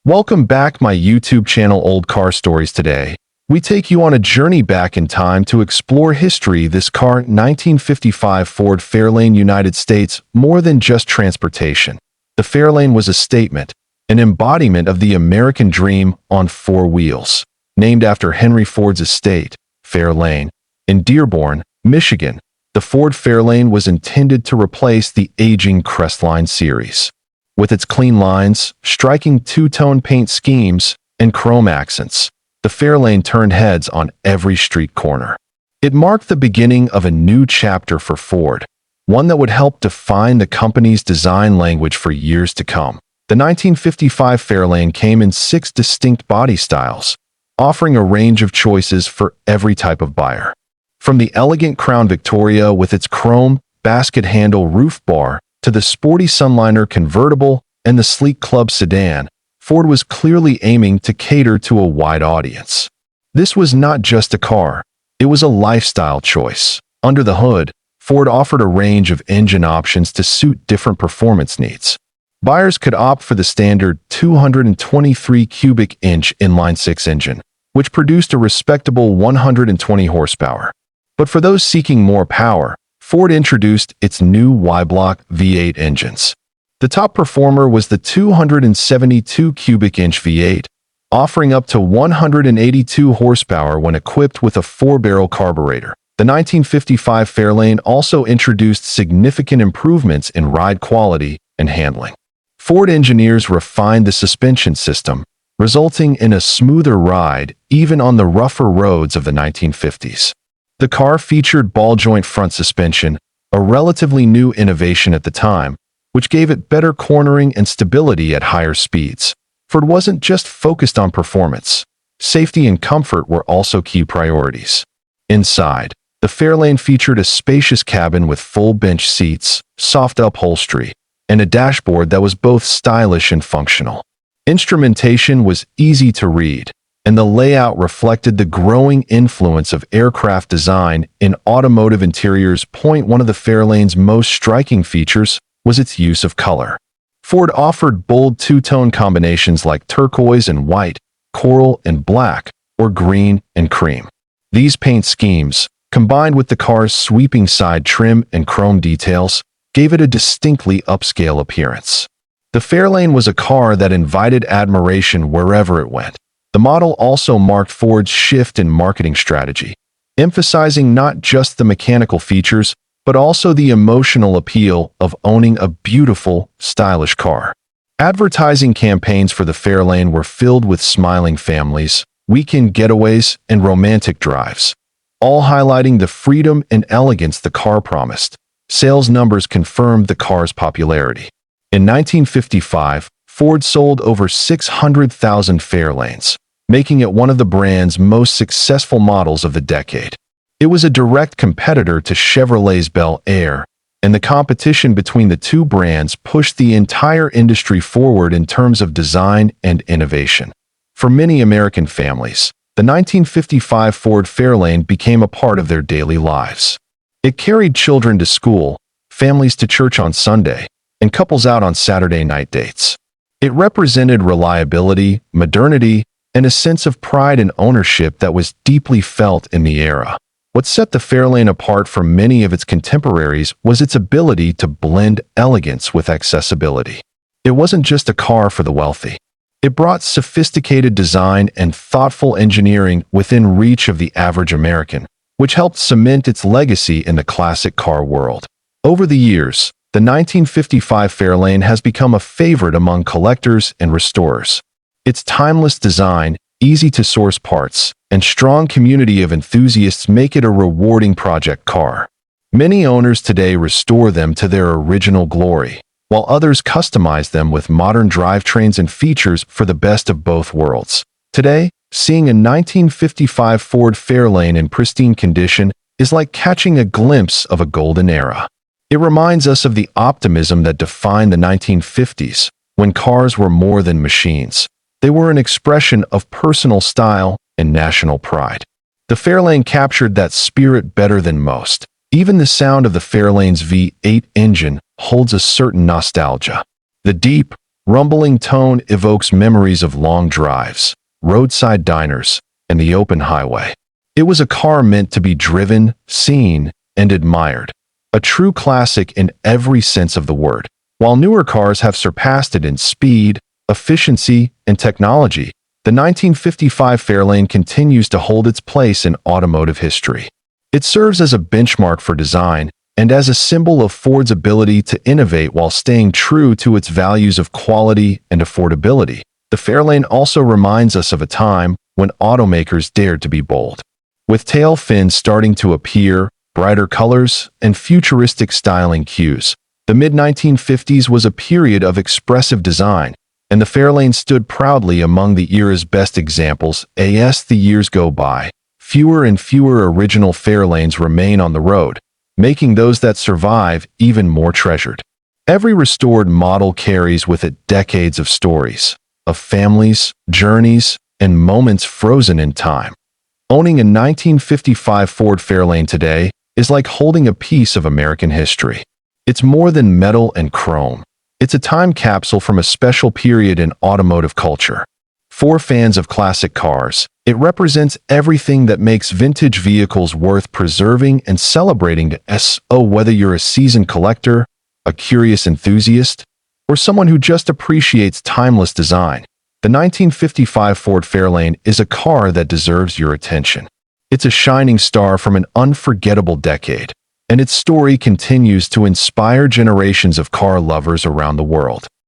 Welcome back my YouTube channel Old Car Stories. Today, we take you on a journey back in time to explore history. This car, 1955 Ford Fairlane, United States, more than just transportation. The Fairlane was a statement, an embodiment of the American dream on four wheels. Named after Henry Ford's estate, Fairlane, in Dearborn, Michigan, the Ford Fairlane was intended to replace the aging Crestline series. With its clean lines, striking two-tone paint schemes, and chrome accents, the Fairlane turned heads on every street corner. It marked the beginning of a new chapter for Ford, one that would help define the company's design language for years to come. The 1955 Fairlane came in 6 distinct body styles, offering a range of choices for every type of buyer. From the elegant Crown Victoria with its chrome, basket handle roof bar, to the sporty Sunliner convertible and the sleek Club sedan, Ford was clearly aiming to cater to a wide audience. This was not just a car, it was a lifestyle choice. Under the hood, Ford offered a range of engine options to suit different performance needs. Buyers could opt for the standard 223 cubic inch inline-six engine, which produced a respectable 120 horsepower. But for those seeking more power, Ford introduced its new Y-block V8 engines. The top performer was the 272 cubic inch V8, offering up to 182 horsepower when equipped with a 4-barrel carburetor. The 1955 Fairlane also introduced significant improvements in ride quality and handling. Ford engineers refined the suspension system, resulting in a smoother ride even on the rougher roads of the 1950s. The car featured ball-joint front suspension, a relatively new innovation at the time, which gave it better cornering and stability at higher speeds. Ford wasn't just focused on performance. Safety and comfort were also key priorities. Inside, the Fairlane featured a spacious cabin with full bench seats, soft upholstery, and a dashboard that was both stylish and functional. Instrumentation was easy to read, and the layout reflected the growing influence of aircraft design in automotive interiors. One of the Fairlane's most striking features was its use of color. Ford offered bold two-tone combinations like turquoise and white, coral and black, or green and cream. These paint schemes, combined with the car's sweeping side trim and chrome details, gave it a distinctly upscale appearance. The Fairlane was a car that invited admiration wherever it went. The model also marked Ford's shift in marketing strategy, emphasizing not just the mechanical features, but also the emotional appeal of owning a beautiful, stylish car. Advertising campaigns for the Fairlane were filled with smiling families, weekend getaways, and romantic drives, all highlighting the freedom and elegance the car promised. Sales numbers confirmed the car's popularity. In 1955, Ford sold over 600,000 Fairlanes, making it one of the brand's most successful models of the decade. It was a direct competitor to Chevrolet's Bel Air, and the competition between the two brands pushed the entire industry forward in terms of design and innovation. For many American families, the 1955 Ford Fairlane became a part of their daily lives. It carried children to school, families to church on Sunday, and couples out on Saturday night dates. It represented reliability, modernity, and a sense of pride and ownership that was deeply felt in the era. What set the Fairlane apart from many of its contemporaries was its ability to blend elegance with accessibility. It wasn't just a car for the wealthy. It brought sophisticated design and thoughtful engineering within reach of the average American, which helped cement its legacy in the classic car world. Over the years, the 1955 Fairlane has become a favorite among collectors and restorers. Its timeless design, easy-to-source parts, and strong community of enthusiasts make it a rewarding project car. Many owners today restore them to their original glory, while others customize them with modern drivetrains and features for the best of both worlds. Today, seeing a 1955 Ford Fairlane in pristine condition is like catching a glimpse of a golden era. It reminds us of the optimism that defined the 1950s, when cars were more than machines. They were an expression of personal style and national pride. The Fairlane captured that spirit better than most. Even the sound of the Fairlane's V8 engine holds a certain nostalgia. The deep, rumbling tone evokes memories of long drives, roadside diners, and the open highway. It was a car meant to be driven, seen, and admired. A true classic in every sense of the word. While newer cars have surpassed it in speed, efficiency, and technology, the 1955 Fairlane continues to hold its place in automotive history. It serves as a benchmark for design and as a symbol of Ford's ability to innovate while staying true to its values of quality and affordability. The Fairlane also reminds us of a time when automakers dared to be bold. With tail fins starting to appear, brighter colors, and futuristic styling cues, the mid-1950s was a period of expressive design, and the Fairlane stood proudly among the era's best examples. As the years go by, fewer and fewer original Fairlanes remain on the road, making those that survive even more treasured. Every restored model carries with it decades of stories, of families, journeys, and moments frozen in time. Owning a 1955 Ford Fairlane today is like holding a piece of American history. It's more than metal and chrome. It's a time capsule from a special period in automotive culture. For fans of classic cars, it represents everything that makes vintage vehicles worth preserving and celebrating. Whether you're a seasoned collector, a curious enthusiast, or someone who just appreciates timeless design, the 1955 Ford Fairlane is a car that deserves your attention. It's a shining star from an unforgettable decade, and its story continues to inspire generations of car lovers around the world.